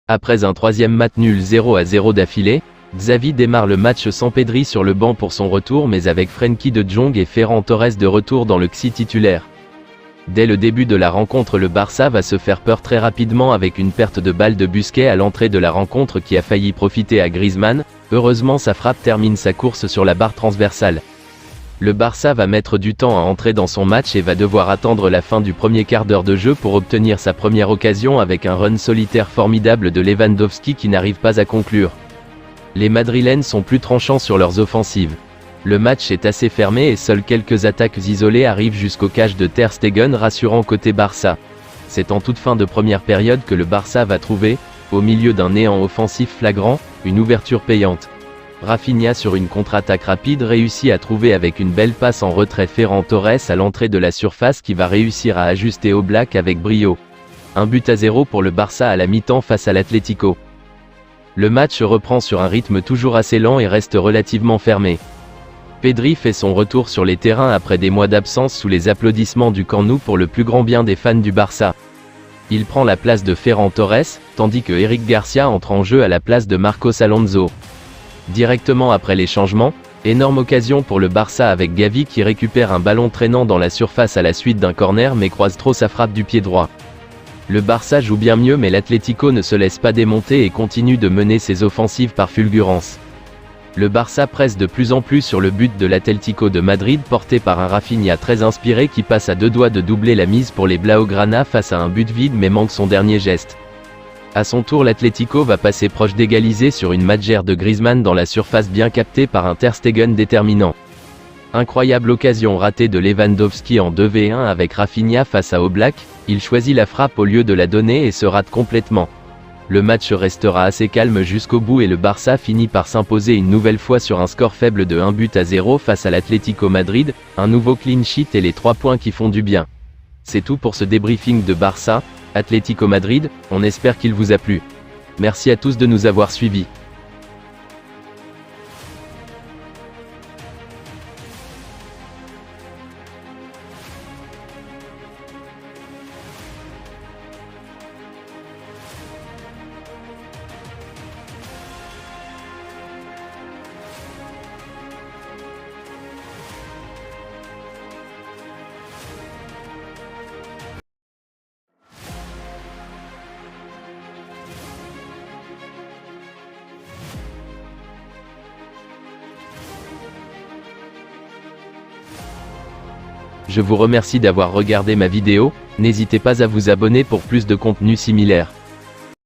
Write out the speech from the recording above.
Après un troisième match nul 0-0 d'affilée, Xavi démarre le match sans Pedri sur le banc pour son retour mais avec Frenkie de Jong et Ferran Torres de retour dans le XI titulaire. Dès le début de la rencontre, le Barça va se faire peur très rapidement avec une perte de balle de Busquets à l'entrée de la rencontre qui a failli profiter à Griezmann. Heureusement, sa frappe termine sa course sur la barre transversale. Le Barça va mettre du temps à entrer dans son match et va devoir attendre la fin du premier quart d'heure de jeu pour obtenir sa première occasion avec un run solitaire formidable de Lewandowski qui n'arrive pas à conclure. Les Madrilènes sont plus tranchants sur leurs offensives. Le match est assez fermé et seules quelques attaques isolées arrivent jusqu'au cages de Ter Stegen, rassurant côté Barça. C'est en toute fin de première période que le Barça va trouver, au milieu d'un néant offensif flagrant, une ouverture payante. Rafinha sur une contre-attaque rapide réussit à trouver avec une belle passe en retrait Ferran Torres à l'entrée de la surface qui va réussir à ajuster Oblak avec brio. 1-0 pour le Barça à la mi-temps face à l'Atlético. Le match reprend sur un rythme toujours assez lent et reste relativement fermé. Pedri fait son retour sur les terrains après des mois d'absence sous les applaudissements du Camp Nou pour le plus grand bien des fans du Barça. Il prend la place de Ferran Torres, tandis que Eric Garcia entre en jeu à la place de Marcos Alonso. Directement après les changements, énorme occasion pour le Barça avec Gavi qui récupère un ballon traînant dans la surface à la suite d'un corner mais croise trop sa frappe du pied droit. Le Barça joue bien mieux mais l'Atlético ne se laisse pas démonter et continue de mener ses offensives par fulgurance. Le Barça presse de plus en plus sur le but de l'Atlético de Madrid porté par un Rafinha très inspiré qui passe à deux doigts de doubler la mise pour les Blaugrana face à un but vide mais manque son dernier geste. A son tour, l'Atlético va passer proche d'égaliser sur une matchère de Griezmann dans la surface bien captée par un Ter Stegen déterminant. Incroyable occasion ratée de Lewandowski en 2v1 avec Rafinha face à Oblak, il choisit la frappe au lieu de la donner et se rate complètement. Le match restera assez calme jusqu'au bout et le Barça finit par s'imposer une nouvelle fois sur un score faible de 1-0 face à l'Atlético Madrid, un nouveau clean sheet et les 3 points qui font du bien. C'est tout pour ce débriefing de Barça Atlético Madrid, on espère qu'il vous a plu. Merci à tous de nous avoir suivis. Je vous remercie d'avoir regardé ma vidéo, n'hésitez pas à vous abonner pour plus de contenu similaire.